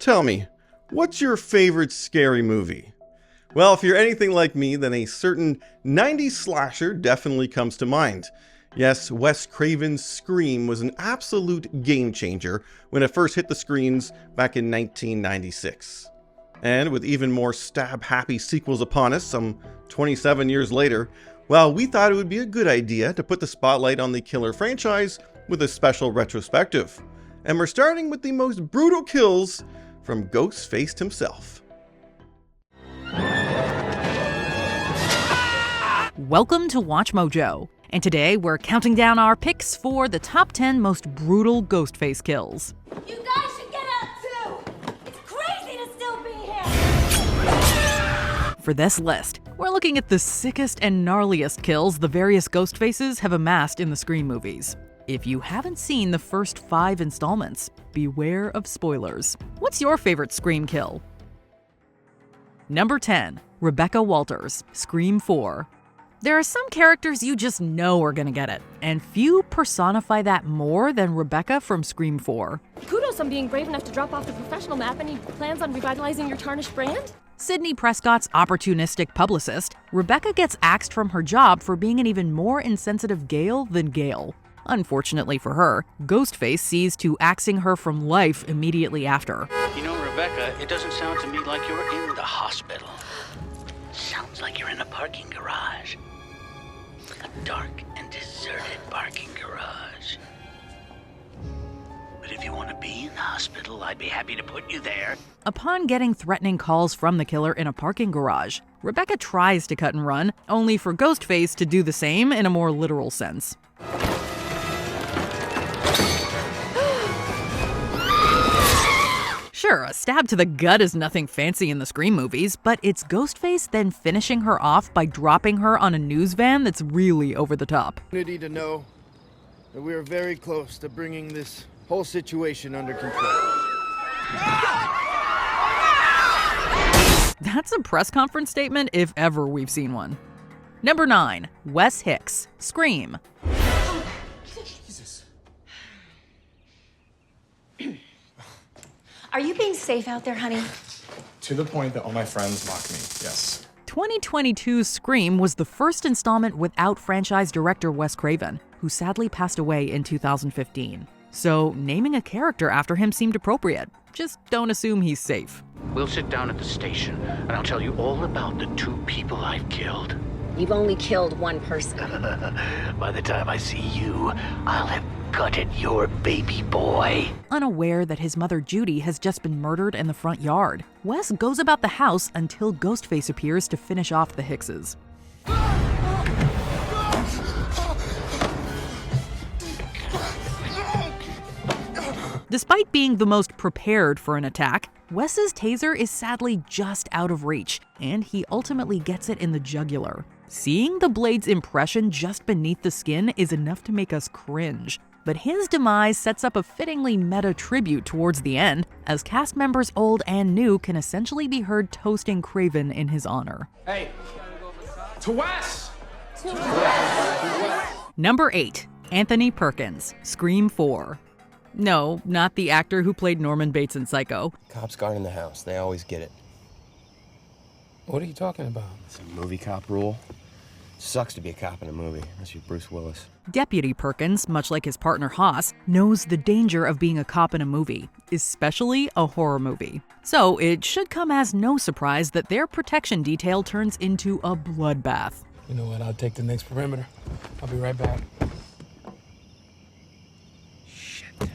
Tell me, what's your favorite scary movie? Well, if you're anything like me, then a certain 90s slasher definitely comes to mind. Yes, Wes Craven's Scream was an absolute game changer when it first hit the screens back in 1996. And with even more stab-happy sequels upon us some 27 years later, well, we thought it would be a good idea to put the spotlight on the killer franchise with a special retrospective. And we're starting with the most brutal kills from Ghostface himself. Welcome to Watch Mojo, and today we're counting down our picks for the top 10 most brutal Ghostface kills. You guys should get out too! It's crazy to still be here! For this list, we're looking at the sickest and gnarliest kills the various Ghostfaces have amassed in the Scream movies. If you haven't seen the first 5 installments, beware of spoilers. What's your favorite Scream kill? Number 10. Rebecca Walters, Scream 4. There are some characters you just know are gonna get it, and few personify that more than Rebecca from Scream 4. Kudos on being brave enough to drop off the professional map. Any plans on revitalizing your tarnished brand? Sidney Prescott's opportunistic publicist, Rebecca gets axed from her job for being an even more insensitive Gale than Gale. Unfortunately for her, Ghostface sees to axing her from life immediately after. You know, Rebecca, it doesn't sound to me like you're in the hospital. Sounds like you're in a parking garage. A dark and deserted parking garage. But if you want to be in the hospital, I'd be happy to put you there. Upon getting threatening calls from the killer in a parking garage, Rebecca tries to cut and run, only for Ghostface to do the same in a more literal sense. Sure, a stab to the gut is nothing fancy in the Scream movies, but it's Ghostface then finishing her off by dropping her on a news van that's really over the top. Need to know that we are very close to bringing this whole situation under control. That's a press conference statement if ever we've seen one. Number 9. Wes Hicks, Scream. Are you being safe out there, honey? To the point that all my friends mock me, yes. 2022's Scream was the first installment without franchise director Wes Craven, who sadly passed away in 2015. So naming a character after him seemed appropriate. Just don't assume he's safe. We'll sit down at the station, and I'll tell you all about the 2 people I've killed. You've only killed one person. By the time I see you, I'll have gutted your baby boy. Unaware that his mother Judy has just been murdered in the front yard, Wes goes about the house until Ghostface appears to finish off the Hickses. Despite being the most prepared for an attack, Wes's taser is sadly just out of reach, and he ultimately gets it in the jugular. Seeing the blade's impression just beneath the skin is enough to make us cringe. But his demise sets up a fittingly meta tribute towards the end, as cast members old and new can essentially be heard toasting Craven in his honor. Hey, to Wes! Number 8. Anthony Perkins, Scream 4. No, not the actor who played Norman Bates in Psycho. Cops guarding the house. They always get it. What are you talking about? It's a movie cop rule. Sucks to be a cop in a movie, unless you're Bruce Willis. Deputy Perkins, much like his partner Haas, knows the danger of being a cop in a movie, especially a horror movie. So it should come as no surprise that their protection detail turns into a bloodbath. You know what? I'll take the next perimeter. I'll be right back. Shit.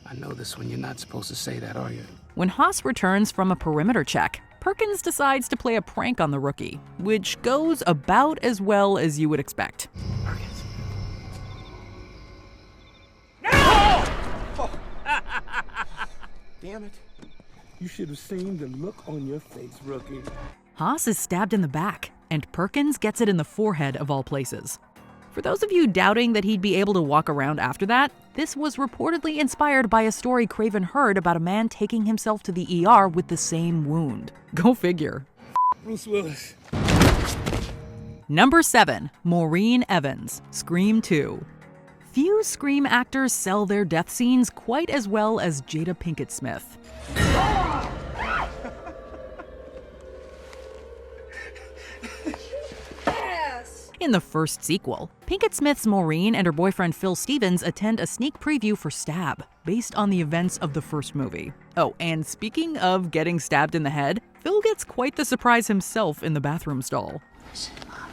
I know this one. You're not supposed to say that, are you? When Haas returns from a perimeter check, Perkins decides to play a prank on the rookie, which goes about as well as you would expect. Perkins. No! Oh. Damn it. You should have seen the look on your face, rookie. Haas is stabbed in the back, and Perkins gets it in the forehead of all places. For those of you doubting that he'd be able to walk around after that, this was reportedly inspired by a story Craven heard about a man taking himself to the ER with the same wound. Go figure. Bruce Willis. Number 7. Maureen Evans, Scream 2. Few Scream actors sell their death scenes quite as well as Jada Pinkett Smith. In the first sequel, Pinkett Smith's Maureen and her boyfriend Phil Stevens attend a sneak preview for Stab, based on the events of the first movie. Oh, and speaking of getting stabbed in the head, Phil gets quite the surprise himself in the bathroom stall. Listen, Mommy.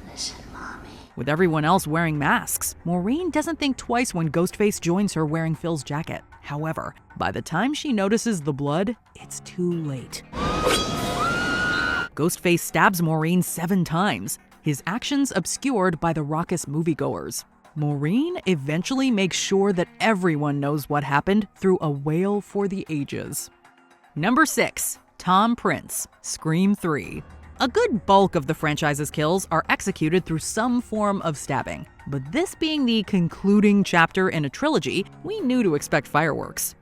Listen, Mommy. With everyone else wearing masks, Maureen doesn't think twice when Ghostface joins her wearing Phil's jacket. However, by the time she notices the blood, it's too late. Ghostface stabs Maureen 7 times, his actions obscured by the raucous moviegoers. Maureen eventually makes sure that everyone knows what happened through a wail for the ages. Number 6. Tom Prince, Scream 3. A good bulk of the franchise's kills are executed through some form of stabbing, but this being the concluding chapter in a trilogy, we knew to expect fireworks.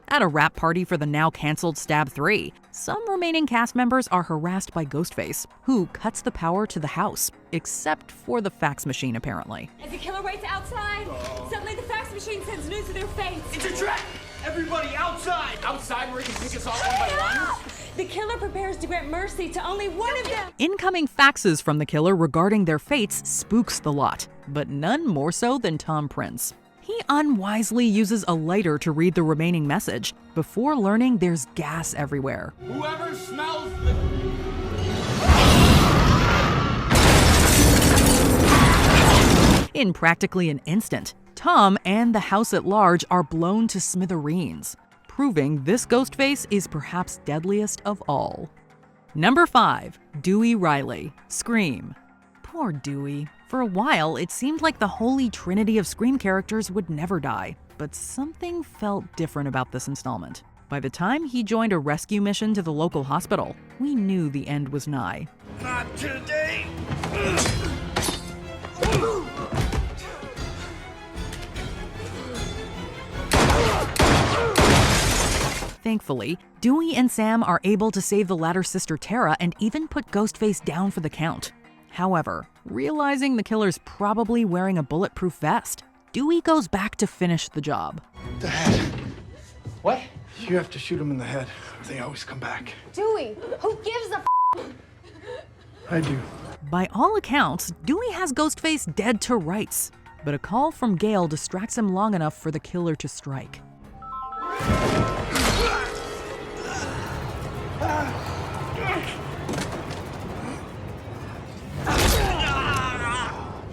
At a wrap party for the now-canceled Stab 3, some remaining cast members are harassed by Ghostface, who cuts the power to the house, except for the fax machine apparently. As the killer waits outside, suddenly the fax machine sends news to their face. It's a trap! Everybody outside! Outside where he can pick us off one by one? The killer prepares to grant mercy to only one of them. Incoming faxes from the killer regarding their fates spooks the lot, but none more so than Tom Prince. He unwisely uses a lighter to read the remaining message, before learning there's gas everywhere. Whoever smells the... In practically an instant, Tom and the house at large are blown to smithereens, proving this Ghostface is perhaps deadliest of all. Number 5. Dewey Riley, Scream. Poor Dewey. For a while, it seemed like the holy trinity of Scream characters would never die, but something felt different about this installment. By the time he joined a rescue mission to the local hospital, we knew the end was nigh. Not today! Thankfully, Dewey and Sam are able to save the latter's sister Tara and even put Ghostface down for the count. However, realizing the killer's probably wearing a bulletproof vest, Dewey goes back to finish the job. The head. What? You have to shoot him in the head, or they always come back. Dewey, who gives a I do. By all accounts, Dewey has Ghostface dead to rights, but a call from Gale distracts him long enough for the killer to strike.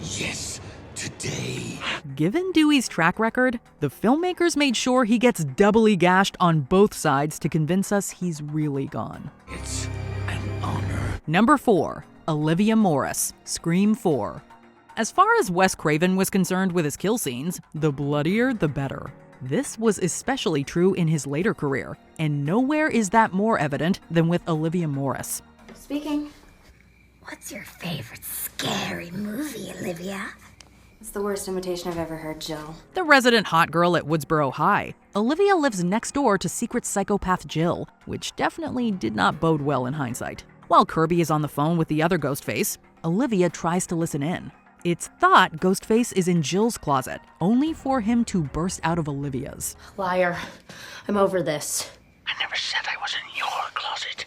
Yes, today. Given Dewey's track record, the filmmakers made sure he gets doubly gashed on both sides to convince us he's really gone. It's an honor. Number 4. Olivia Morris, Scream 4. As far as Wes Craven was concerned with his kill scenes, the bloodier the better. This was especially true in his later career, and nowhere is that more evident than with Olivia Morris. Speaking. What's your favorite scary movie, Olivia? It's the worst imitation I've ever heard, Jill. The resident hot girl at Woodsboro High, Olivia lives next door to secret psychopath Jill, which definitely did not bode well in hindsight. While Kirby is on the phone with the other Ghostface, Olivia tries to listen in. It's thought Ghostface is in Jill's closet, only for him to burst out of Olivia's. Liar. I'm over this. I never said I was in your closet.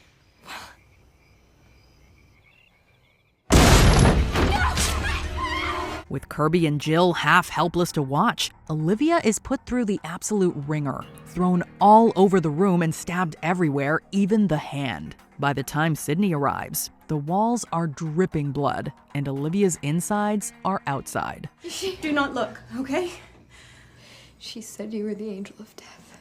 With Kirby and Jill half helpless to watch, Olivia is put through the absolute ringer, thrown all over the room and stabbed everywhere, even the hand. By the time Sydney arrives, the walls are dripping blood, and Olivia's insides are outside. Do not look, okay? She said you were the angel of death.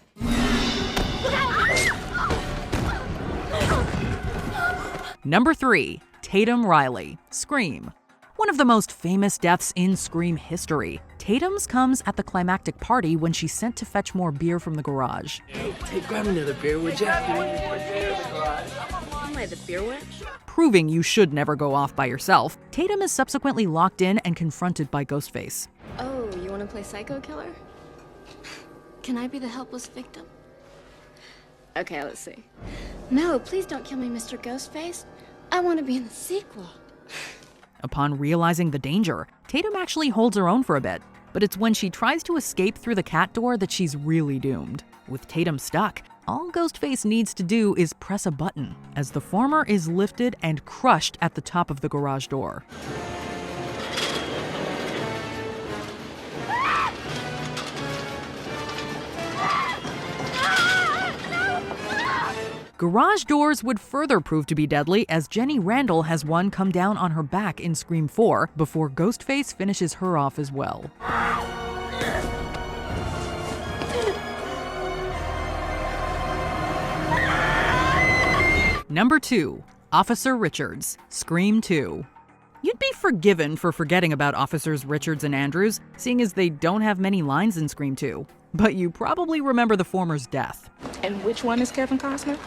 Number 3. Tatum Riley, Scream. One of the most famous deaths in Scream history. Tatum's comes at the climactic party when she's sent to fetch more beer from the garage. Hey, grab another beer, would you? Am I the beer wench? Proving you should never go off by yourself, Tatum is subsequently locked in and confronted by Ghostface. Oh, you want to play psycho killer? Can I be the helpless victim? Okay, let's see. No, please don't kill me, Mr. Ghostface. I want to be in the sequel. Upon realizing the danger, Tatum actually holds her own for a bit, but it's when she tries to escape through the cat door that she's really doomed. With Tatum stuck, all Ghostface needs to do is press a button, as the former is lifted and crushed at the top of the garage door. Garage doors would further prove to be deadly, as Jenny Randall has one come down on her back in Scream 4 before Ghostface finishes her off as well. Number 2. Officer Richards, Scream 2. You'd be forgiven for forgetting about Officers Richards and Andrews, seeing as they don't have many lines in Scream 2. But you probably remember the former's death. And which one is Kevin Costner?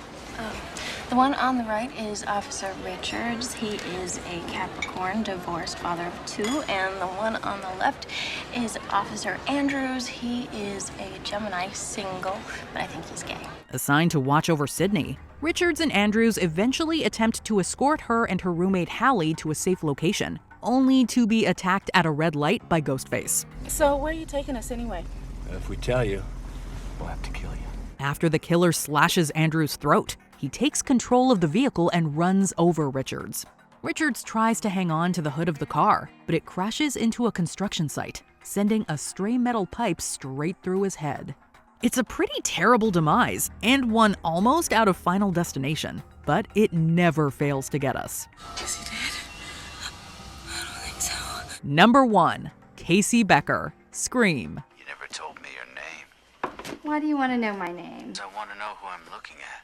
The one on the right is Officer Richards. He is a Capricorn, divorced father of 2. And the one on the left is Officer Andrews. He is a Gemini, single, but I think he's gay. Assigned to watch over Sydney, Richards and Andrews eventually attempt to escort her and her roommate Hallie to a safe location, only to be attacked at a red light by Ghostface. So where are you taking us anyway? If we tell you, we'll have to kill you. After the killer slashes Andrews' throat, he takes control of the vehicle and runs over Richards. Richards tries to hang on to the hood of the car, but it crashes into a construction site, sending a stray metal pipe straight through his head. It's a pretty terrible demise, and one almost out of Final Destination, but it never fails to get us. Is he dead? I don't think so. Number 1. Casey Becker, Scream. You never told me your name. Why do you want to know my name? I want to know who I'm looking at.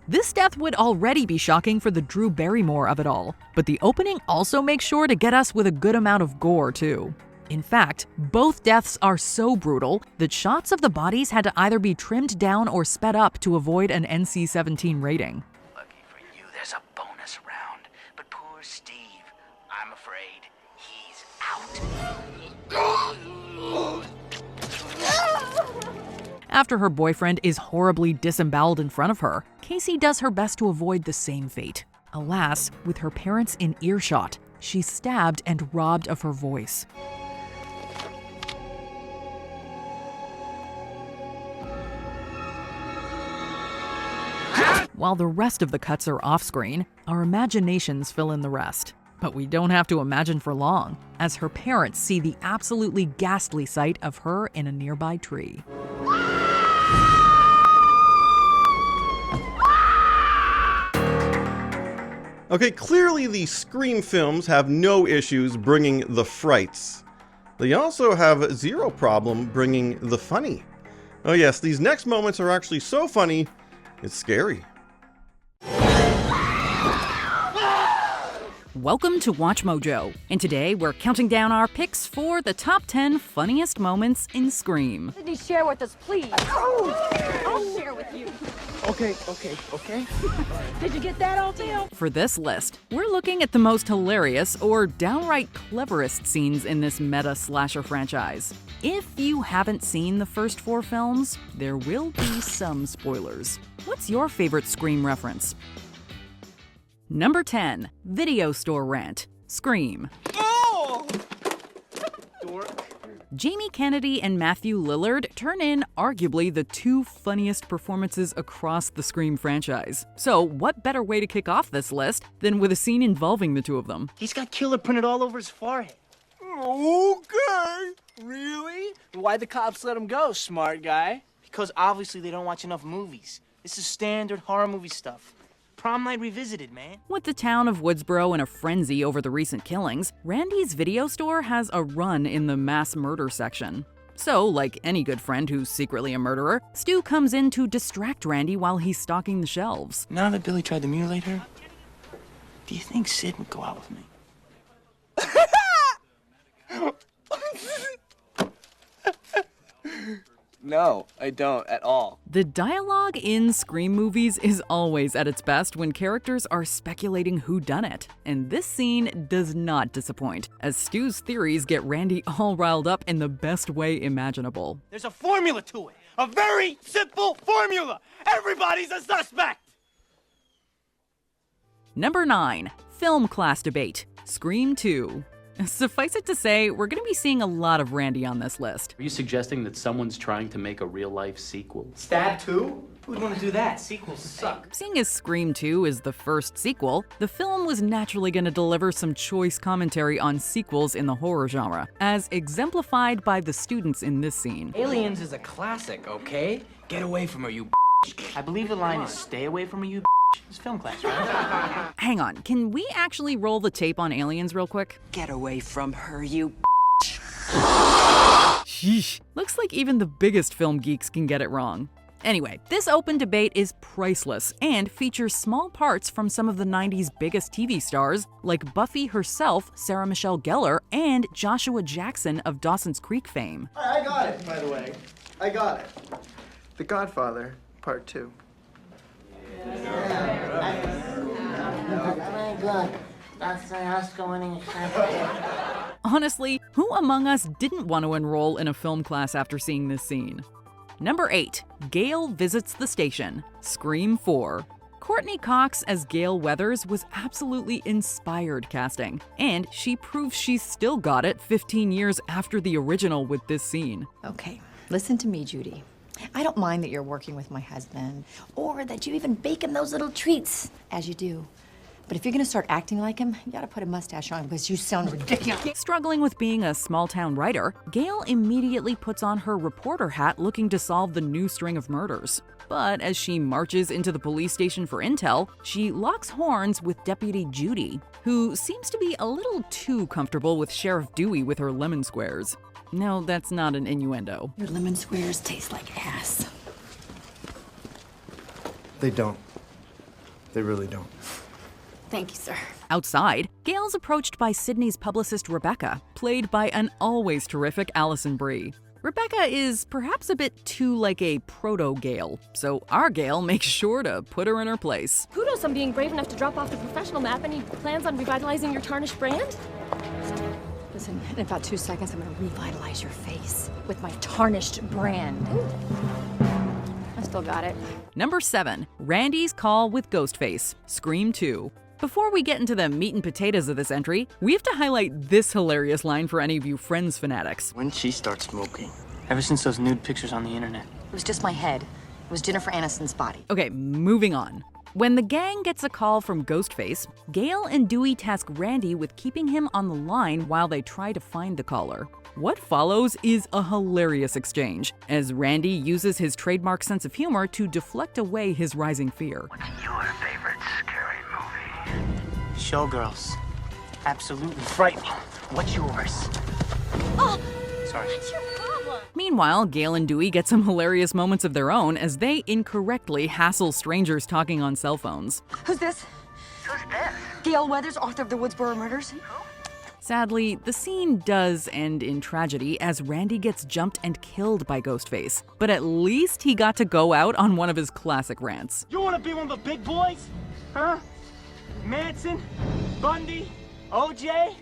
This death would already be shocking for the Drew Barrymore of it all, but the opening also makes sure to get us with a good amount of gore too. In fact, both deaths are so brutal that shots of the bodies had to either be trimmed down or sped up to avoid an NC-17 rating. Lucky for you, there's a bonus round. But poor Steve, I'm afraid he's out. After her boyfriend is horribly disemboweled in front of her, Casey does her best to avoid the same fate. Alas, with her parents in earshot, she's stabbed and robbed of her voice. While the rest of the cuts are off-screen, our imaginations fill in the rest. But we don't have to imagine for long, as her parents see the absolutely ghastly sight of her in a nearby tree. Okay, clearly the Scream films have no issues bringing the frights. They also have zero problem bringing the funny. Oh yes, these next moments are actually so funny, it's scary. Welcome to Watch Mojo, and today we're counting down our picks for the top 10 funniest moments in Scream. Sydney, share with us, please. I'll share with you. Okay. Did you get that, Althea? For this list, we're looking at the most hilarious or downright cleverest scenes in this meta slasher franchise. If you haven't seen the first 4 films, there will be some spoilers. What's your favorite Scream reference? Number 10. Video store rant. Scream. Oh! Dork. Jamie Kennedy and Matthew Lillard turn in arguably the 2 funniest performances across the Scream franchise. So what better way to kick off this list than with a scene involving the 2 of them? He's got killer printed all over his forehead. Okay. Really? Why'd the cops let him go, smart guy? Because obviously they don't watch enough movies. This is standard horror movie stuff. Prom Night Revisited, man. With the town of Woodsboro in a frenzy over the recent killings, Randy's video store has a run in the mass murder section. So, like any good friend who's secretly a murderer, Stu comes in to distract Randy while he's stocking the shelves. Now that Billy tried to mutilate her, do you think Sid would go out with me? No, I don't at all. The dialogue in Scream movies is always at its best when characters are speculating whodunit, and this scene does not disappoint, as Stu's theories get Randy all riled up in the best way imaginable. There's a formula to it. A very simple formula. Everybody's a suspect. Number 9. Film class debate. Scream 2. Suffice it to say, we're going to be seeing a lot of Randy on this list. Are you suggesting that someone's trying to make a real-life sequel? Stab 2? Who'd want to do that? Sequels suck. Seeing as Scream 2 is the first sequel, the film was naturally going to deliver some choice commentary on sequels in the horror genre, as exemplified by the students in this scene. Aliens is a classic, okay? Get away from her, you I believe the line is stay away from her, you It's film class, right? Hang on, can we actually roll the tape on Aliens real quick? Get away from her, you Sheesh. Looks like even the biggest film geeks can get it wrong. Anyway, this open debate is priceless and features small parts from some of the 90s biggest TV stars like Buffy herself, Sarah Michelle Gellar, and Joshua Jackson of Dawson's Creek fame. I got it, by the way. I got it. The Godfather, Part 2. Honestly, who among us didn't want to enroll in a film class after seeing this scene? Number 8. Gail Visits the Station. Scream 4. Courtney Cox as Gail Weathers was absolutely inspired casting, and she proves she's still got it 15 years after the original with this scene. Okay, listen to me, Judy. I don't mind that you're working with my husband, or that you even bake him those little treats, as you do. But if you're gonna start acting like him, you gotta put a mustache on because you sound ridiculous. Struggling with being a small-town writer, Gail immediately puts on her reporter hat looking to solve the new string of murders. But as she marches into the police station for intel, she locks horns with Deputy Judy, who seems to be a little too comfortable with Sheriff Dewey with her lemon squares. No, that's not an innuendo. Your lemon squares taste like ass. They don't. They really don't. Thank you, sir. Outside, Gail's approached by Sydney's publicist Rebecca, played by an always terrific Alison Brie. Rebecca is perhaps a bit too like a proto-Gail, so our Gail makes sure to put her in her place. Kudos on being brave enough to drop off the professional map. Any plans on revitalizing your tarnished brand? Listen, in about 2 seconds, I'm gonna revitalize your face with my tarnished brand. I still got it. Number 7. Randy's Call with Ghostface. Scream 2. Before we get into the meat and potatoes of this entry, we have to highlight this hilarious line for any of you Friends fanatics. When she starts smoking? Ever since those nude pictures on the internet. It was just my head. It was Jennifer Aniston's body. Okay, moving on. When the gang gets a call from Ghostface, Gail and Dewey task Randy with keeping him on the line while they try to find the caller. What follows is a hilarious exchange, as Randy uses his trademark sense of humor to deflect away his rising fear. What's your favorite scary movie? Showgirls. Absolutely frightening. What's yours? Oh! Sorry. What's your problem? Meanwhile, Gail and Dewey get some hilarious moments of their own as they incorrectly hassle strangers talking on cell phones. Who's this? Who's this? Gail Weathers, author of the Woodsboro Murders. Sadly, the scene does end in tragedy as Randy gets jumped and killed by Ghostface. But at least he got to go out on one of his classic rants. You want to be one of the big boys? Huh? Manson? Bundy? OJ?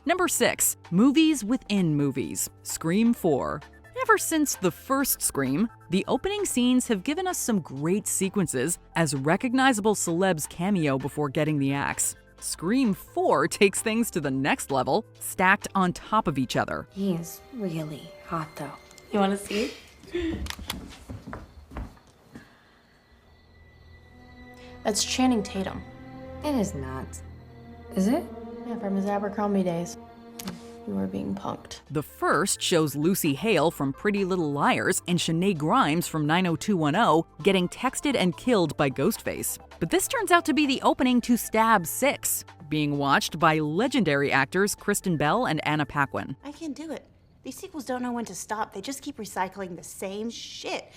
Number 6. Movies within movies. Scream 4. Ever since the first Scream, the opening scenes have given us some great sequences as recognizable celebs cameo before getting the axe. Scream 4 takes things to the next level, stacked on top of each other. He is really hot, though. You want to see? That's Channing Tatum. It is not. Is it? Yeah, from his Abercrombie days. You were being punked. The first shows Lucy Hale from Pretty Little Liars and Shanae Grimes from 90210 getting texted and killed by Ghostface. But this turns out to be the opening to Stab 6, being watched by legendary actors Kristen Bell and Anna Paquin. I can't do it. These sequels don't know when to stop. They just keep recycling the same shit.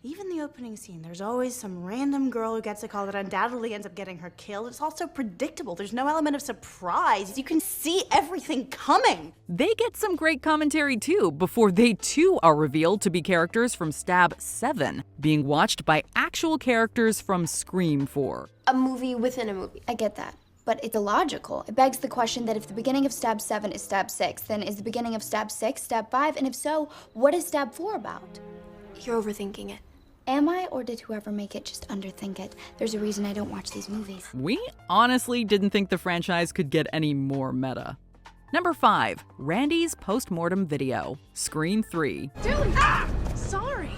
Even the opening scene, there's always some random girl who gets a call that undoubtedly ends up getting her killed. It's also predictable. There's no element of surprise. You can see everything coming. They get some great commentary too, before they too are revealed to be characters from Stab 7, being watched by actual characters from Scream 4. A movie within a movie. I get that. but it's illogical. It begs the question that if the beginning of stab 7 is stab 6, then is the beginning of stab 6 stab 5? And if so, what is stab 4 about? You're overthinking it. Am I, or did whoever make it just underthink it? There's a reason I don't watch these movies. We honestly didn't think the franchise could get any more meta. Number 5, Randy's postmortem video, Scream 3. Dude! Ah! Sorry.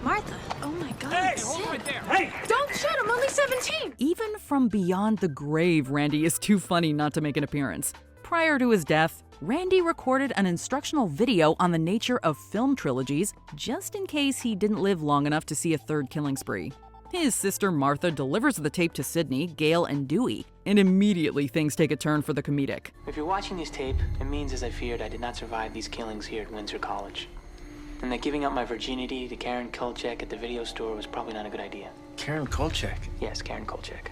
Martha. Oh my God. Hey, hold right there. Hey! Don't shoot, I'm only 17. Even from beyond the grave, Randy is too funny not to make an appearance. Prior to his death, Randy recorded an instructional video on the nature of film trilogies just in case he didn't live long enough to see a third killing spree. His sister Martha delivers the tape to Sydney, Gail, and Dewey, and immediately things take a turn for the comedic. If you're watching this tape, it means, as I feared, I did not survive these killings here at Windsor College. And that giving up my virginity to Karen Kolchak at the video store was probably not a good idea. Karen Kolchak? Yes, Karen Kolchak.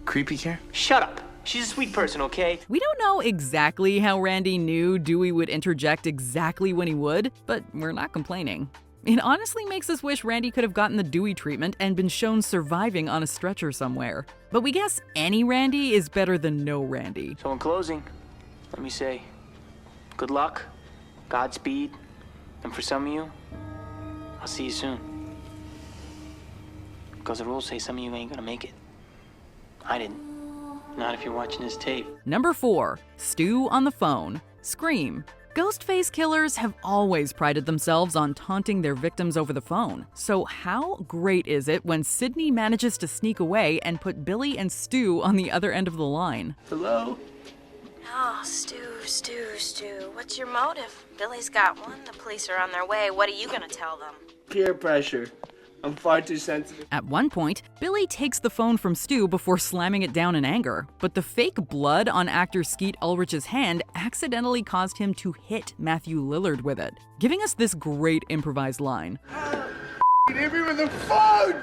Creepy Karen? Shut up! She's a sweet person, okay? We don't know exactly how Randy knew Dewey would interject exactly when he would, but we're not complaining. It honestly makes us wish Randy could have gotten the Dewey treatment and been shown surviving on a stretcher somewhere. But we guess any Randy is better than no Randy. So in closing, let me say, good luck, Godspeed, and for some of you, I'll see you soon. Because the rules say some of you ain't gonna make it. I didn't. Not if you're watching this tape. Number 4, Stu on the phone, Scream. Ghostface killers have always prided themselves on taunting their victims over the phone. So how great is it when Sydney manages to sneak away and put Billy and Stu on the other end of the line? Hello? Oh, Stu. What's your motive? Billy's got one. The police are on their way. What are you gonna tell them? Peer pressure. I'm far too sensitive. At one point, Billy takes the phone from Stu before slamming it down in anger, but the fake blood on actor Skeet Ulrich's hand accidentally caused him to hit Matthew Lillard with it, giving us this great improvised line. Hit me with the phone!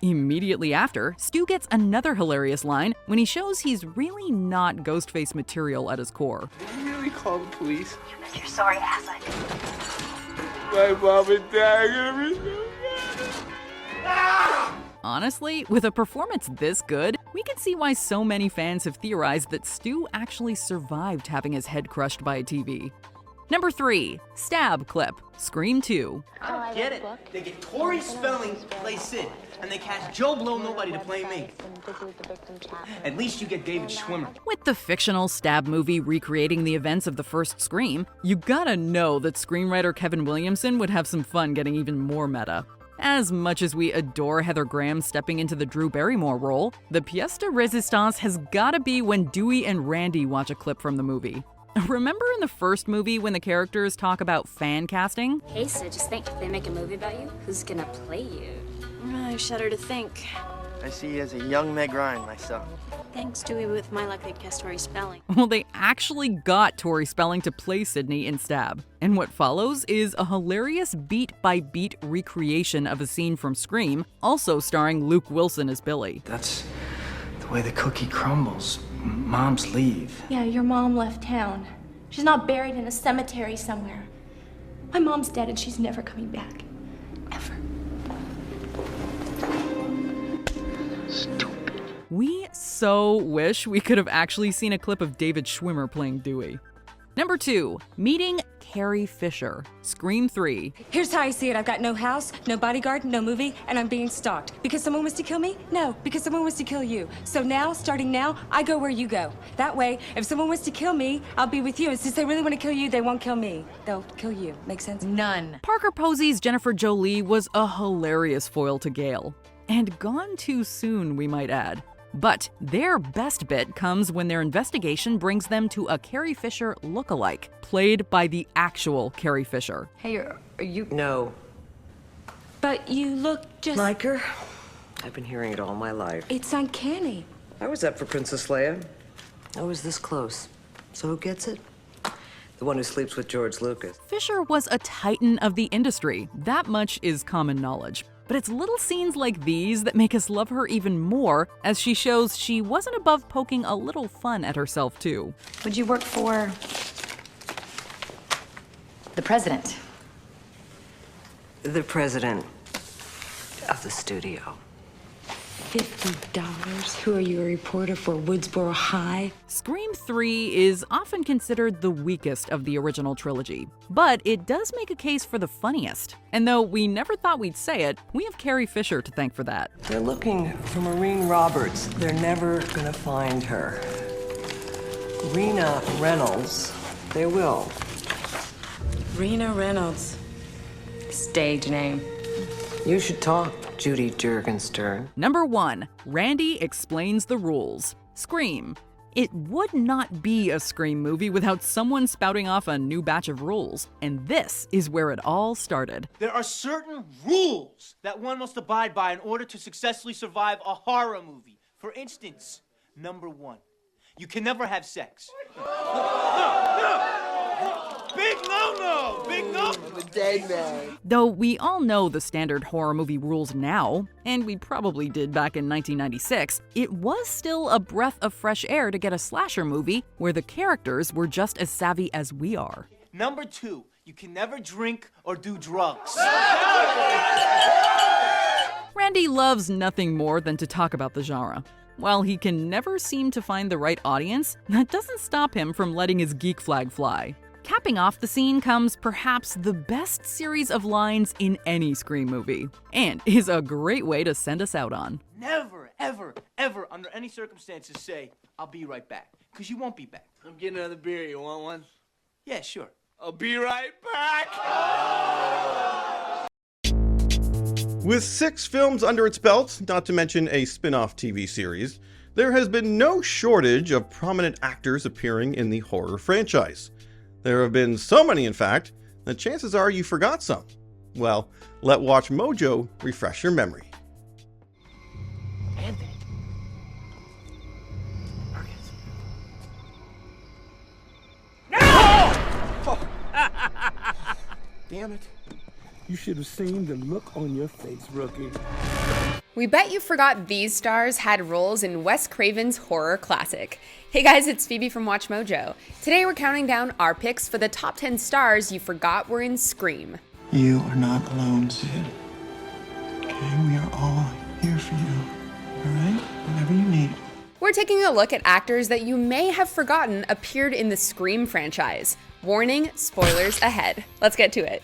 Immediately after, Stu gets another hilarious line when he shows he's really not Ghostface material at his core. Did you really call the police? You bet your sorry ass I did. My mom and dad are gonna be so mad. Honestly, with a performance this good, we can see why so many fans have theorized that Stu actually survived having his head crushed by a TV. Number 3, Stab Clip, Scream 2. I don't get it. They get Tori Spelling to play Sid, and they cast Joe Blow Nobody to play me. At least you get David Schwimmer. With the fictional Stab movie recreating the events of the first Scream, you gotta know that screenwriter Kevin Williamson would have some fun getting even more meta. As much as we adore Heather Graham stepping into the Drew Barrymore role, the pièce de résistance has gotta be when Dewey and Randy watch a clip from the movie. Remember in the first movie when the characters talk about fan casting? Hey, Sid, just think, if they make a movie about you, who's gonna play you? I shudder to think. I see you as a young Meg Ryan myself. Thanks, Dewey. With my luck, they'd cast Tori Spelling. Well, they actually got Tori Spelling to play Sydney in Stab. And what follows is a hilarious beat-by-beat recreation of a scene from Scream, also starring Luke Wilson as Billy. That's the way the cookie crumbles. Moms leave. Yeah, your mom left town. She's not buried in a cemetery somewhere. My mom's dead and she's never coming back. Ever. We so wish we could have actually seen a clip of David Schwimmer playing Dewey. Number 2, Meeting Carrie Fisher, Scream 3. Here's how I see it. I've got no house, no bodyguard, no movie, and I'm being stalked. Because someone wants to kill me? No, because someone wants to kill you. So now, starting now, I go where you go. That way, if someone wants to kill me, I'll be with you. And since they really want to kill you, they won't kill me. They'll kill you. Make sense? None. Parker Posey's Jennifer Jolie was a hilarious foil to Gale. And gone too soon, we might add. But their best bit comes when their investigation brings them to a Carrie Fisher look-alike, played by the actual Carrie Fisher. Hey, are you... No. But you look just... Like her? I've been hearing it all my life. It's uncanny. I was up for Princess Leia. I was this close. So who gets it? The one who sleeps with George Lucas. Fisher was a titan of the industry. That much is common knowledge. But it's little scenes like these that make us love her even more, as she shows she wasn't above poking a little fun at herself, too. Would you work for the president? The president of the studio. $50? Who are you, a reporter for Woodsboro High? Scream 3 is often considered the weakest of the original trilogy, but it does make a case for the funniest. And though we never thought we'd say it, we have Carrie Fisher to thank for that. They're looking for Maureen Roberts. They're never gonna find her. Rena Reynolds, they will. Rena Reynolds. Stage name. You should talk, Judy Jurgenstern. Number 1. Randy explains the rules. Scream. It would not be a Scream movie without someone spouting off a new batch of rules, and this is where it all started. There are certain rules that one must abide by in order to successfully survive a horror movie. For instance, number 1, you can never have sex. Big no-no! Big no! I'm a dead man. Though we all know the standard horror movie rules now, and we probably did back in 1996, it was still a breath of fresh air to get a slasher movie where the characters were just as savvy as we are. Number 2, you can never drink or do drugs. Randy loves nothing more than to talk about the genre. While he can never seem to find the right audience, that doesn't stop him from letting his geek flag fly. Capping off the scene comes perhaps the best series of lines in any Scream movie, and is a great way to send us out on. Never, ever, ever, under any circumstances say, "I'll be right back," because you won't be back. I'm getting another beer. You want one? Yeah, sure. I'll be right back. With 6 films under its belt, not to mention a spin-off TV series, there has been no shortage of prominent actors appearing in the horror franchise. There have been so many, in fact, that chances are you forgot some. Well, let Watch Mojo refresh your memory. Anthony. Damn it. You should have seen the look on your face, rookie. We bet you forgot these stars had roles in Wes Craven's horror classic. Hey guys, it's Phoebe from Watch Mojo. Today we're counting down our picks for the top 10 stars you forgot were in Scream. You are not alone, Sid. Okay, we are all here for you. All right? Whatever you need. We're taking a look at actors that you may have forgotten appeared in the Scream franchise. Warning, spoilers ahead. Let's get to it.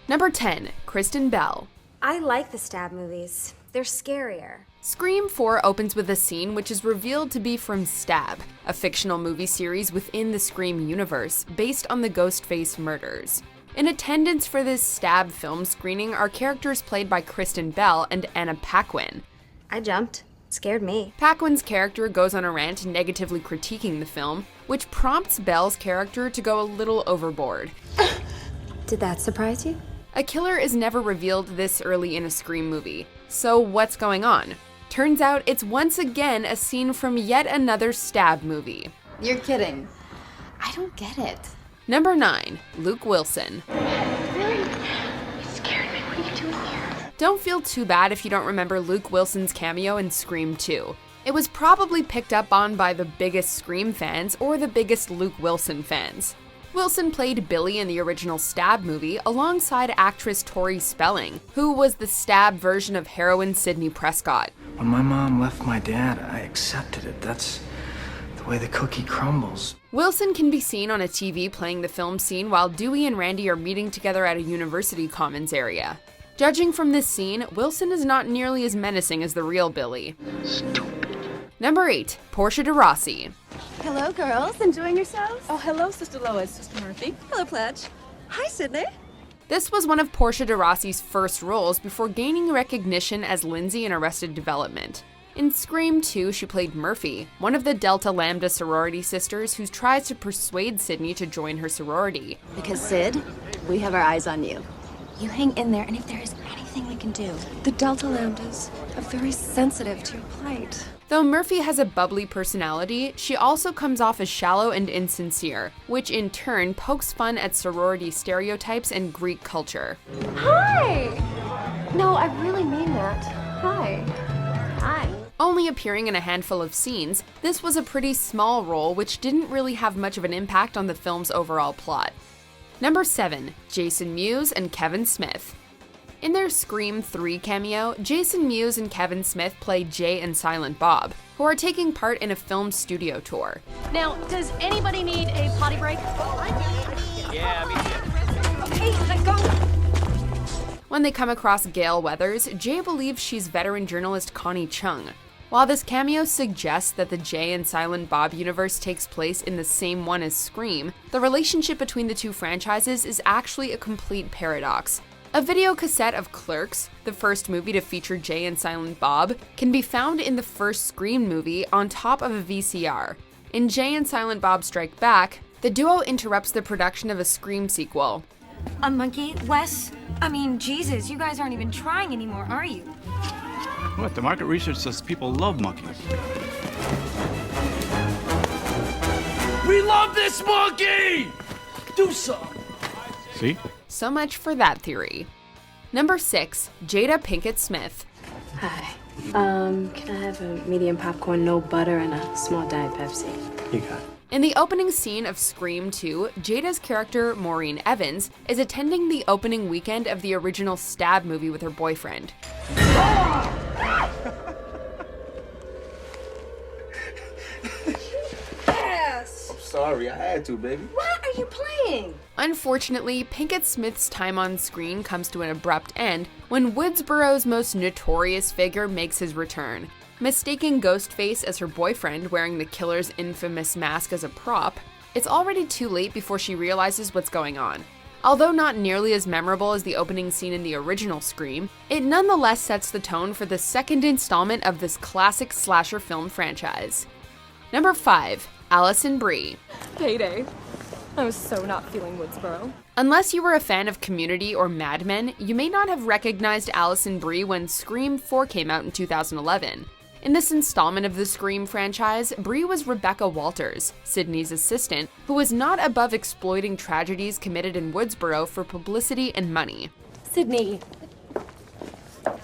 Number 10, Kristen Bell. I like the stab movies. They're scarier. Scream 4 opens with a scene which is revealed to be from Stab, a fictional movie series within the Scream universe based on the Ghostface murders. In attendance for this Stab film screening are characters played by Kristen Bell and Anna Paquin. I jumped. Scared me. Paquin's character goes on a rant negatively critiquing the film, which prompts Bell's character to go a little overboard. Did that surprise you? A killer is never revealed this early in a Scream movie. So what's going on? Turns out it's once again a scene from yet another Stab movie. You're kidding. I don't get it. Number 9, Luke Wilson. Really? You scared me. What are you doing here? Don't feel too bad if you don't remember Luke Wilson's cameo in Scream 2. It was probably picked up on by the biggest Scream fans or the biggest Luke Wilson fans. Wilson played Billy in the original Stab movie alongside actress Tori Spelling, who was the Stab version of heroine Sidney Prescott. When my mom left my dad, I accepted it. That's the way the cookie crumbles. Wilson can be seen on a TV playing the film scene while Dewey and Randy are meeting together at a university commons area. Judging from this scene, Wilson is not nearly as menacing as the real Billy. Stupid. Number 8, Portia de Rossi. Hello, girls. Enjoying yourselves? Oh, hello, Sister Lois, Sister Murphy. Hello, Pledge. Hi, Sydney. This was one of Portia de Rossi's first roles before gaining recognition as Lindsay in Arrested Development. In Scream 2, she played Murphy, one of the Delta Lambda sorority sisters who tries to persuade Sydney to join her sorority. Because, Sid, we have our eyes on you. You hang in there, and if there is anything we can do, the Delta Lambdas are very sensitive to your plight. Though Murphy has a bubbly personality, she also comes off as shallow and insincere, which in turn pokes fun at sorority stereotypes and Greek culture. Hi! No, I really mean that. Hi. Hi. Only appearing in a handful of scenes, this was a pretty small role which didn't really have much of an impact on the film's overall plot. Number 7, Jason Mewes and Kevin Smith. In their Scream 3 cameo, Jason Mewes and Kevin Smith play Jay and Silent Bob, who are taking part in a film studio tour. Now, does anybody need a potty break? Yeah, me too. Okay, let go. When they come across Gale Weathers, Jay believes she's veteran journalist Connie Chung. While this cameo suggests that the Jay and Silent Bob universe takes place in the same one as Scream, the relationship between the two franchises is actually a complete paradox. A video cassette of Clerks, the first movie to feature Jay and Silent Bob, can be found in the first Scream movie on top of a VCR. In Jay and Silent Bob Strike Back, the duo interrupts the production of a Scream sequel. A monkey? Wes? I mean, Jesus, you guys aren't even trying anymore, are you? What? The market research says people love monkeys. We love this monkey! Do something! See? So much for that theory. Number 6, Jada Pinkett Smith. Hi. Can I have a medium popcorn, no butter, and a small Diet Pepsi? You got it. In the opening scene of Scream 2, Jada's character, Maureen Evans, is attending the opening weekend of the original Stab movie with her boyfriend. Yes! I'm sorry, I had to, baby. What are you playing? Unfortunately, Pinkett Smith's time on screen comes to an abrupt end when Woodsboro's most notorious figure makes his return. Mistaking Ghostface as her boyfriend wearing the killer's infamous mask as a prop, it's already too late before she realizes what's going on. Although not nearly as memorable as the opening scene in the original Scream, it nonetheless sets the tone for the second installment of this classic slasher film franchise. Number 5, Alison Brie. Payday. I was so not feeling Woodsboro. Unless you were a fan of Community or Mad Men, you may not have recognized Alison Brie when Scream 4 came out in 2011. In this installment of the Scream franchise, Brie was Rebecca Walters, Sidney's assistant, who was not above exploiting tragedies committed in Woodsboro for publicity and money. Sidney.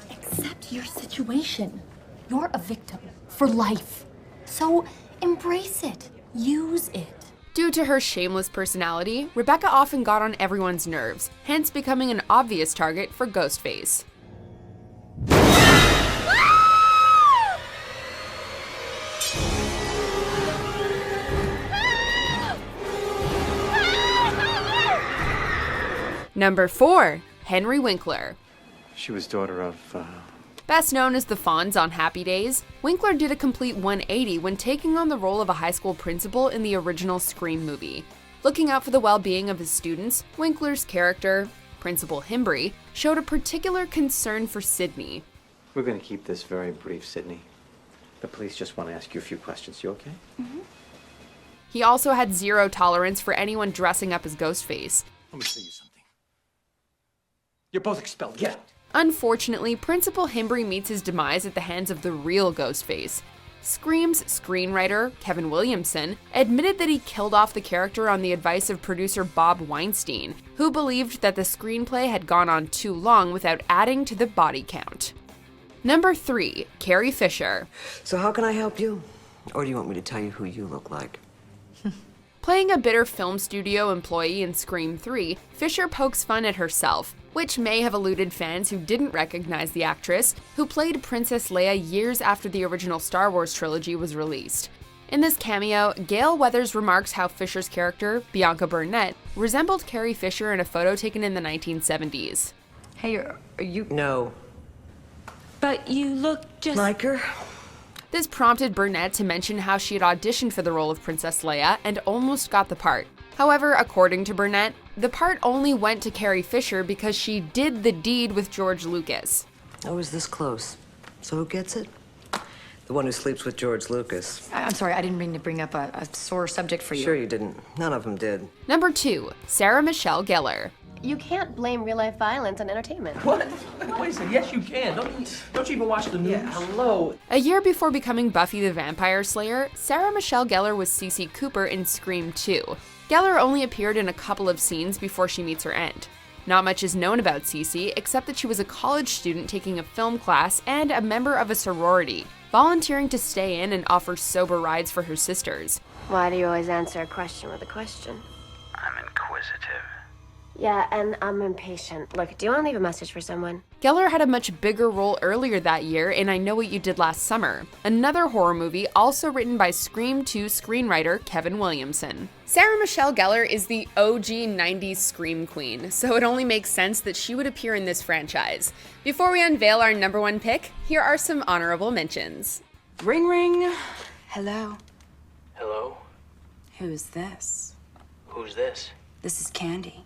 Accept your situation. You're a victim for life. So embrace it. Use it. Due to her shameless personality, Rebecca often got on everyone's nerves, hence becoming an obvious target for Ghostface. Number 4, Henry Winkler. She was daughter of, Best known as the Fonz on Happy Days, Winkler did a complete 180 when taking on the role of a high school principal in the original Scream movie. Looking out for the well-being of his students, Winkler's character, Principal Himbry, showed a particular concern for Sidney. We're going to keep this very brief, Sidney. The police just want to ask you a few questions. You okay? Mm-hmm. He also had zero tolerance for anyone dressing up as Ghostface. Let me tell you something. You're both expelled. Get out. Unfortunately, Principal Himbry meets his demise at the hands of the real Ghostface. Scream's screenwriter, Kevin Williamson, admitted that he killed off the character on the advice of producer Bob Weinstein, who believed that the screenplay had gone on too long without adding to the body count. Number 3, Carrie Fisher. So how can I help you? Or do you want me to tell you who you look like? Playing a bitter film studio employee in Scream 3, Fisher pokes fun at herself, which may have eluded fans who didn't recognize the actress, who played Princess Leia years after the original Star Wars trilogy was released. In this cameo, Gale Weathers remarks how Fisher's character, Bianca Burnett, resembled Carrie Fisher in a photo taken in the 1970s. Hey, are you... No. But you look just... Like her? This prompted Burnett to mention how she had auditioned for the role of Princess Leia and almost got the part. However, according to Burnett, the part only went to Carrie Fisher because she did the deed with George Lucas. I was this close. So who gets it? The one who sleeps with George Lucas. I'm sorry, I didn't mean to bring up a sore subject for you. Sure you didn't. None of them did. Number 2, Sarah Michelle Gellar. You can't blame real-life violence on entertainment. What? Wait a second. Yes, you can. Don't you even watch the news? Yeah, hello. A year before becoming Buffy the Vampire Slayer, Sarah Michelle Gellar was Cece Cooper in Scream 2. Gellar only appeared in a couple of scenes before she meets her end. Not much is known about Cece, except that she was a college student taking a film class and a member of a sorority, volunteering to stay in and offer sober rides for her sisters. Why do you always answer a question with a question? I'm inquisitive. Yeah, and I'm impatient. Look, do you want to leave a message for someone? Geller had a much bigger role earlier that year in I Know What You Did Last Summer, another horror movie also written by Scream 2 screenwriter Kevin Williamson. Sarah Michelle Gellar is the OG 90s Scream queen, so it only makes sense that she would appear in this franchise. Before we unveil our number one pick, here are some honorable mentions. Ring ring. Hello. Hello? Who's this? Who's this? This is Candy.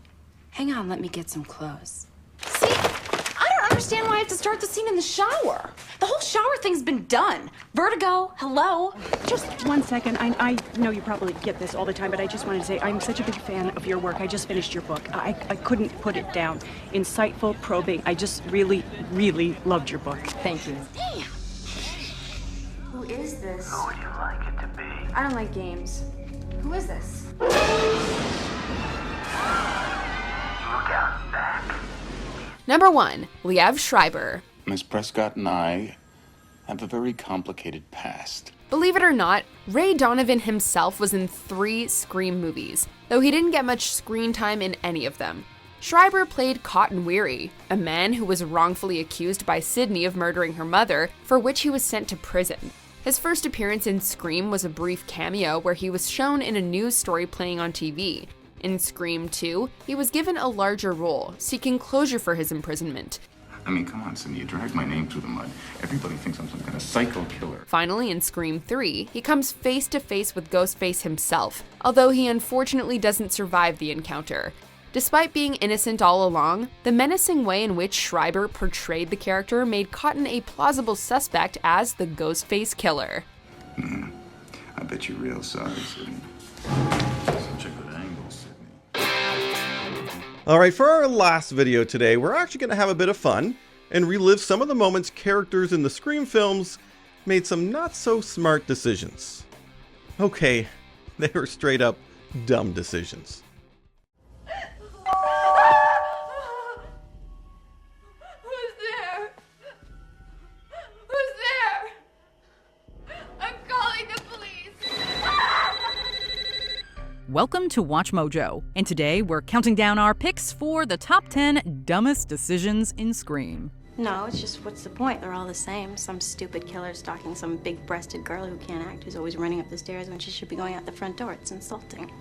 Hang on, let me get some clothes. See, I don't understand why I have to start the scene in the shower. The whole shower thing's been done. Vertigo, hello. Just 1 second. I know you probably get this all the time, but I just wanted to say I'm such a big fan of your work. I just finished your book. I couldn't put it down. Insightful, probing. I just really, really loved your book. Thank you. Damn. Who is this? Who would you like it to be? I don't like games. Who is this? Look out back. Number 1, Liev Schreiber. Miss Prescott and I have a very complicated past. Believe it or not, Ray Donovan himself was in 3 Scream movies, though he didn't get much screen time in any of them. Schreiber played Cotton Weary, a man who was wrongfully accused by Sydney of murdering her mother, for which he was sent to prison. His first appearance in Scream was a brief cameo where he was shown in a news story playing on TV. In Scream 2, he was given a larger role, seeking closure for his imprisonment. I mean, come on, Cindy, you dragged my name through the mud. Everybody thinks I'm some kind of psycho killer. Finally, in Scream 3, he comes face to face with Ghostface himself, although he unfortunately doesn't survive the encounter. Despite being innocent all along, the menacing way in which Schreiber portrayed the character made Cotton a plausible suspect as the Ghostface killer. I bet you're real sorry, Sydney. Such a good angle, Sydney. Alright, for our last video today, we're actually going to have a bit of fun and relive some of the moments characters in the Scream films made some not so smart decisions. Okay, they were straight up dumb decisions. Who's there? Who's there? I'm calling the police. Welcome to Watch Mojo, and today we're counting down our picks for the top 10 dumbest decisions in Scream. No, it's just, what's the point? They're all the same. Some stupid killer stalking some big-breasted girl who can't act, who's always running up the stairs when she should be going out the front door. It's insulting.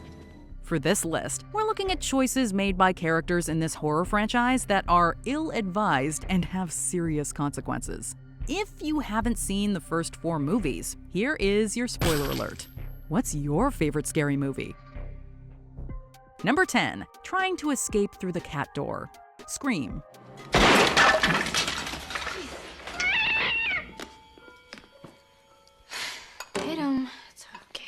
For this list, we're looking at choices made by characters in this horror franchise that are ill-advised and have serious consequences. If you haven't seen the first 4 movies, here is your spoiler alert. What's your favorite scary movie? Number 10, trying to escape through the cat door. Scream. Tatum, it's okay.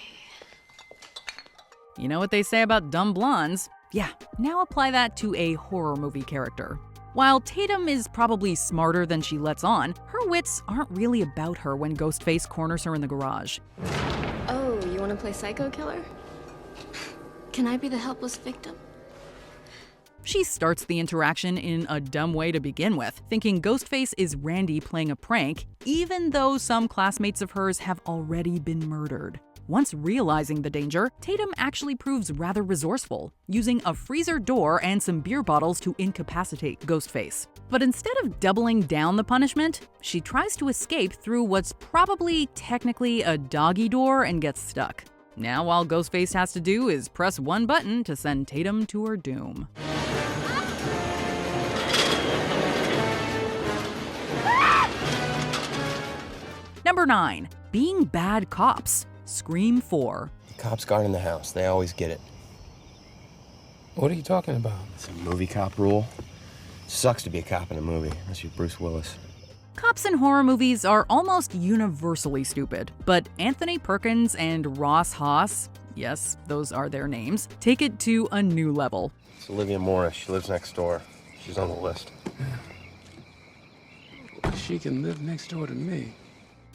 You know what they say about dumb blondes? Yeah, now apply that to a horror movie character. While Tatum is probably smarter than she lets on, her wits aren't really about her when Ghostface corners her in the garage. Oh, you want to play psycho killer? Can I be the helpless victim? She starts the interaction in a dumb way to begin with, thinking Ghostface is Randy playing a prank, even though some classmates of hers have already been murdered. Once realizing the danger, Tatum actually proves rather resourceful, using a freezer door and some beer bottles to incapacitate Ghostface. But instead of doubling down the punishment, she tries to escape through what's probably technically a doggy door and gets stuck. Now all Ghostface has to do is press one button to send Tatum to her doom. Number 9, being bad cops. Scream 4. The cops guarding the house. They always get it. What are you talking about? It's a movie cop rule. Sucks to be a cop in a movie, unless you're Bruce Willis. Cops in horror movies are almost universally stupid, but Anthony Perkins and Ross Haas, yes, those are their names, take it to a new level. It's Olivia Morris. She lives next door. She's on the list. She can live next door to me.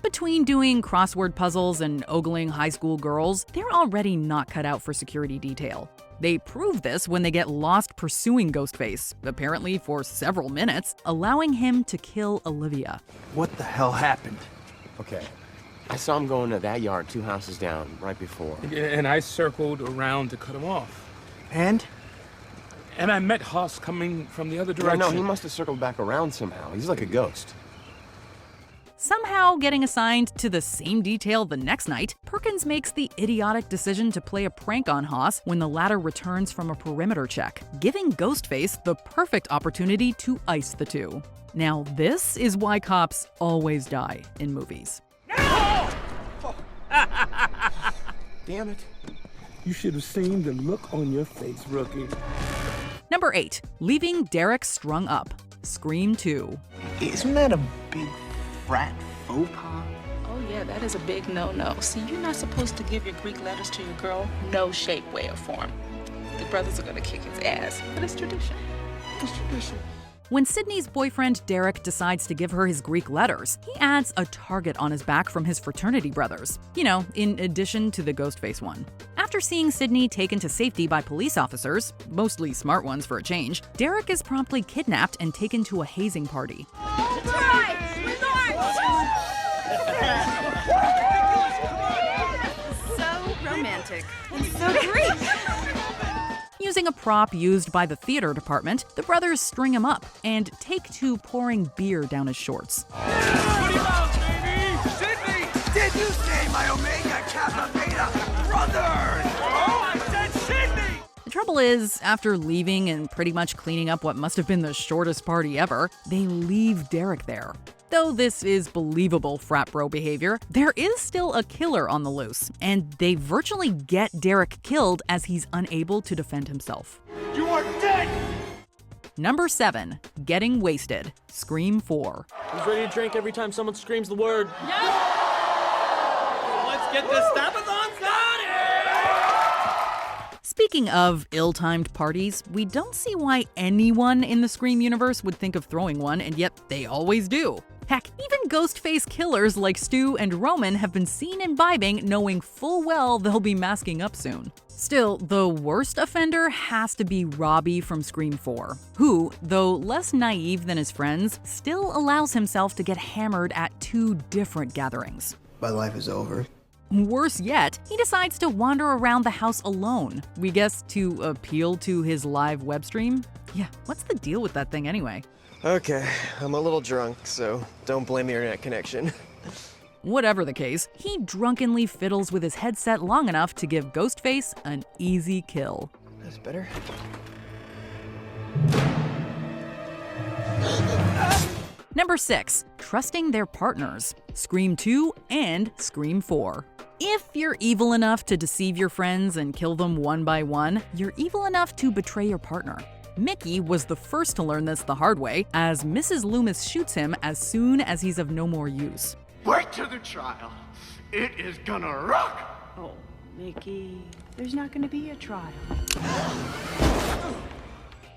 Between doing crossword puzzles and ogling high school girls, they're already not cut out for security detail. They prove this when they get lost pursuing Ghostface, apparently for several minutes, allowing him to kill Olivia. What the hell happened? Okay. I saw him go into that yard 2 houses down right before. And I circled around to cut him off. And? And I met Hoss coming from the other Yeah, direction. no, he must have circled back around somehow. He's like a ghost. Somehow getting assigned to the same detail the next night, Perkins makes the idiotic decision to play a prank on Hoss when the latter returns from a perimeter check, giving Ghostface the perfect opportunity to ice the two. Now, this is why cops always die in movies. Damn it. You should have seen the look on your face, rookie. Number 8. Leaving Derek strung up. Scream 2. Isn't that a big frat faux pas? Oh yeah, that is a big no-no. See, you're not supposed to give your Greek letters to your girl. No shape, way, or form. The brothers are gonna kick his ass, but it's tradition. It's tradition. When Sydney's boyfriend Derek decides to give her his Greek letters, he adds a target on his back from his fraternity brothers. You know, in addition to the Ghostface one. After seeing Sydney taken to safety by police officers, mostly smart ones for a change, Derek is promptly kidnapped and taken to a hazing party. So romantic and so Greek. Using a prop used by the theater department, the brothers string him up and take to pouring beer down his shorts. Sydney! Did you say my Omega Kappa Beta brothers? Oh, I said Sydney! The trouble is, after leaving and pretty much cleaning up what must have been the shortest party ever, they leave Derek there. Though this is believable frat bro behavior, there is still a killer on the loose, and they virtually get Derek killed as he's unable to defend himself. You are dead! Number 7. Getting wasted. Scream 4. Who's ready to drink every time someone screams the word? Let's get this Stabathon started! Speaking of ill-timed parties, we don't see why anyone in the Scream universe would think of throwing one, and yet they always do. Heck, even Ghostface killers like Stu and Roman have been seen imbibing, knowing full well they'll be masking up soon. Still, the worst offender has to be Robbie from Scream 4, who, though less naive than his friends, still allows himself to get hammered at 2 different gatherings. My life is over. Worse yet, he decides to wander around the house alone, we guess to appeal to his live web stream? Yeah, what's the deal with that thing anyway? Okay, I'm a little drunk, so don't blame the internet connection. Whatever the case, he drunkenly fiddles with his headset long enough to give Ghostface an easy kill. That's better. Number 6. Trusting their partners. Scream 2 and Scream 4. If you're evil enough to deceive your friends and kill them one by one, you're evil enough to betray your partner. Mickey was the first to learn this the hard way, as Mrs. Loomis shoots him as soon as he's of no more use. Wait till the trial. It is gonna rock! Oh, Mickey, there's not gonna be a trial.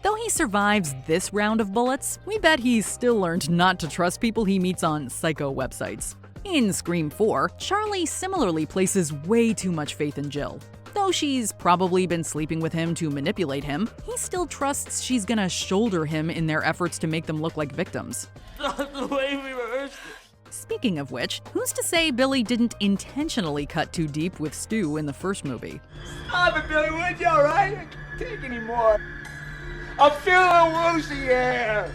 Though he survives this round of bullets, we bet he's still learned not to trust people he meets on psycho websites. In Scream 4, Charlie similarly places way too much faith in Jill. Though she's probably been sleeping with him to manipulate him, he still trusts she's gonna shoulder him in their efforts to make them look like victims. Not the way we rehearsed it. Speaking of which, who's to say Billy didn't intentionally cut too deep with Stu in the first movie? Stop it, Billy, would you, alright? I can't take anymore. I'm feeling a little woozy here.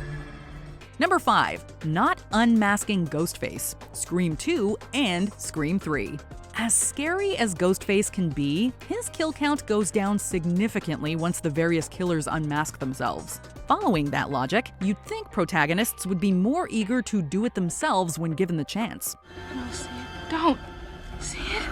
Number 5. Not unmasking Ghostface. Scream 2 and Scream 3. As scary as Ghostface can be, his kill count goes down significantly once the various killers unmask themselves. Following that logic, you'd think protagonists would be more eager to do it themselves when given the chance. I don't see it. Don't. See it?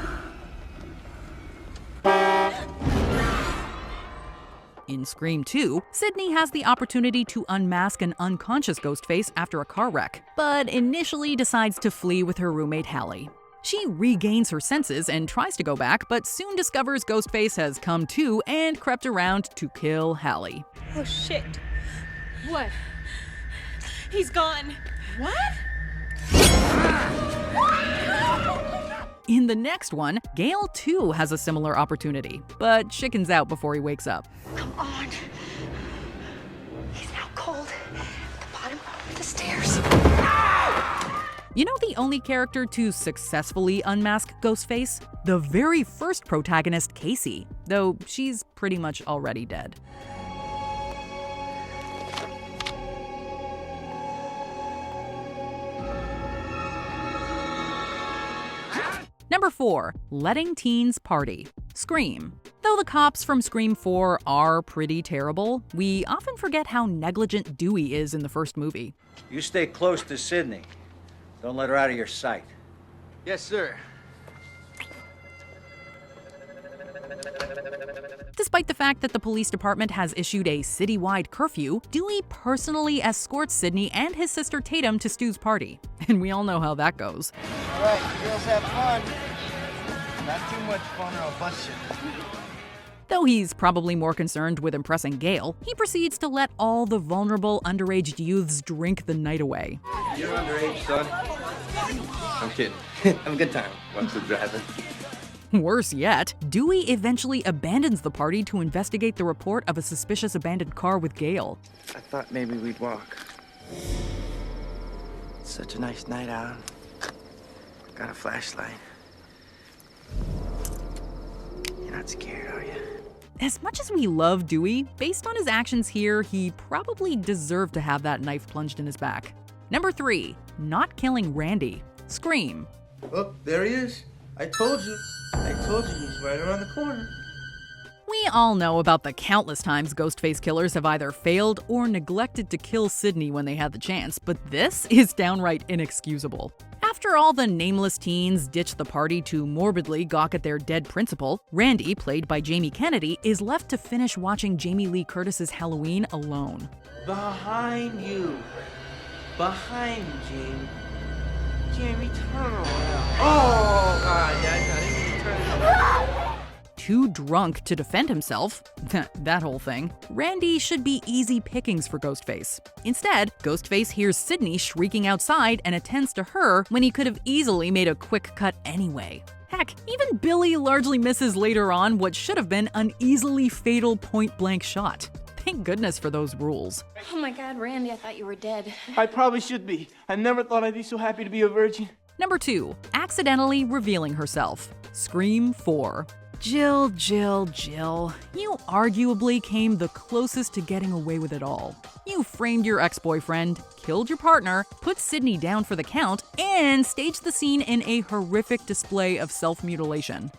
In Scream 2, Sydney has the opportunity to unmask an unconscious Ghostface after a car wreck, but initially decides to flee with her roommate Hallie. She regains her senses and tries to go back, but soon discovers Ghostface has come to and crept around to kill Hallie. Oh shit. What? He's gone. What? In the next one, Gale too has a similar opportunity, but chickens out before he wakes up. Come on. He's now cold at the bottom of the stairs. You know the only character to successfully unmask Ghostface? The very first protagonist, Casey, though she's pretty much already dead. Number 4. Letting teens party. Scream. Though the cops from Scream 4 are pretty terrible, we often forget how negligent Dewey is in the first movie. You stay close to Sydney. Don't let her out of your sight. Yes, sir. Despite the fact that the police department has issued a citywide curfew, Dewey personally escorts Sydney and his sister Tatum to Stu's party. And we all know how that goes. All right, girls have fun. Not too much fun or I'll bust you. Though he's probably more concerned with impressing Gail, he proceeds to let all the vulnerable underage youths drink the night away. You're underage, son. I'm kidding. Have a good time. What's the driving? Worse yet, Dewey eventually abandons the party to investigate the report of a suspicious abandoned car with Gail. I thought maybe we'd walk. It's such a nice night out. Got a flashlight. You're not scared, are you? As much as we love Dewey, based on his actions here, he probably deserved to have that knife plunged in his back. Number 3. Not killing Randy. Scream. Oh, there he is. I told you he's right around the corner. We all know about the countless times Ghostface killers have either failed or neglected to kill Sydney when they had the chance, but this is downright inexcusable. After all the nameless teens ditch the party to morbidly gawk at their dead principal, Randy, played by Jamie Kennedy, is left to finish watching Jamie Lee Curtis's Halloween alone. Behind you. Behind you, Jamie. Jamie, turn around. Oh, God, I didn't mean to turn around. Too drunk to defend himself, that whole thing, Randy should be easy pickings for Ghostface. Instead, Ghostface hears Sydney shrieking outside and attends to her when he could have easily made a quick cut anyway. Heck, even Billy largely misses later on what should have been an easily fatal point-blank shot. Thank goodness for those rules. Oh my God, Randy, I thought you were dead. I probably should be. I never thought I'd be so happy to be a virgin. Number 2. Accidentally revealing herself. Scream 4. Jill. You arguably came the closest to getting away with it all. You framed your ex-boyfriend, killed your partner, put Sydney down for the count, and staged the scene in a horrific display of self-mutilation.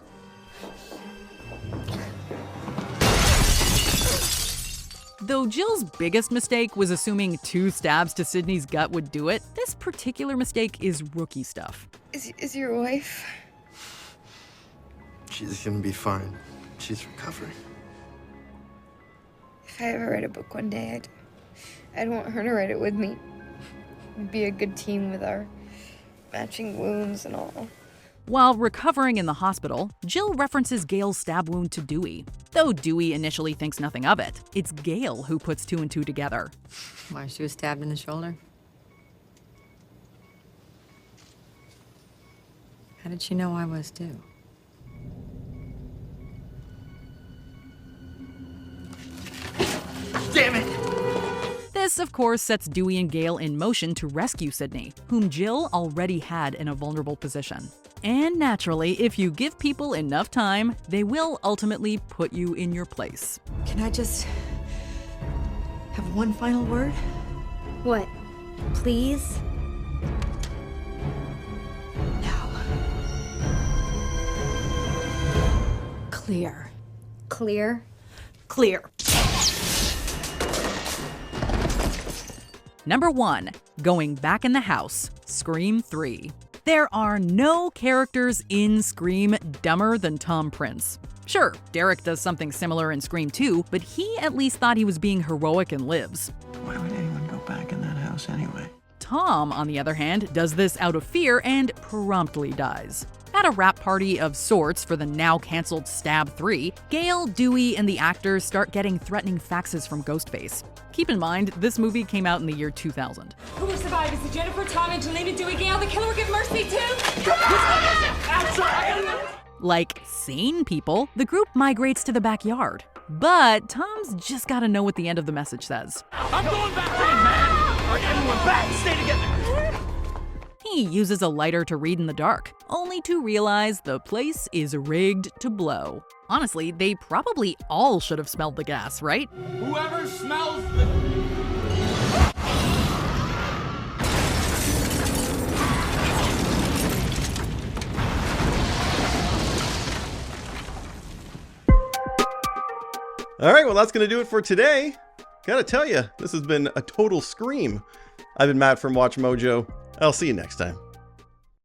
Though Jill's biggest mistake was assuming 2 stabs to Sydney's gut would do it, this particular mistake is rookie stuff. Is your wife? She's gonna be fine. She's recovering. If I ever write a book one day, I'd want her to write it with me. We'd be a good team with our matching wounds and all. While recovering in the hospital, Jill references Gail's stab wound to Dewey. Though Dewey initially thinks nothing of it, it's Gail who puts 2 and 2 together. Why, she was stabbed in the shoulder? How did she know I was too? Damn it! This, of course, sets Dewey and Gail in motion to rescue Sydney, whom Jill already had in a vulnerable position. And naturally, if you give people enough time, they will ultimately put you in your place. Can I just have one final word? What? Please? Clear. Clear? Clear. Number 1. Going Back in the House. Scream 3. There are no characters in Scream dumber than Tom Prince. Sure, Derek does something similar in Scream 2, but he at least thought he was being heroic and lives. Why would anyone go back in that house anyway? Tom, on the other hand, does this out of fear and promptly dies. At a wrap party of sorts for the now-canceled Stab 3, Gail, Dewey, and the actors start getting threatening faxes from Ghostface. Keep in mind, this movie came out in the year 2000. Who will survive? Is it Jennifer, Tom, Angelina, Dewey, Gail? The killer will give mercy too? Like sane people, the group migrates to the backyard. But Tom's just gotta know what the end of the message says. I'm going back in, man! All right, everyone back! Stay together! He uses a lighter to read in the dark, only to realize the place is rigged to blow. Honestly, they probably all should have smelled the gas, right? Whoever smells the... All right, well, that's going to do it for today. Gotta tell you, this has been a total scream. I've been Matt from Watch Mojo. I'll see you next time.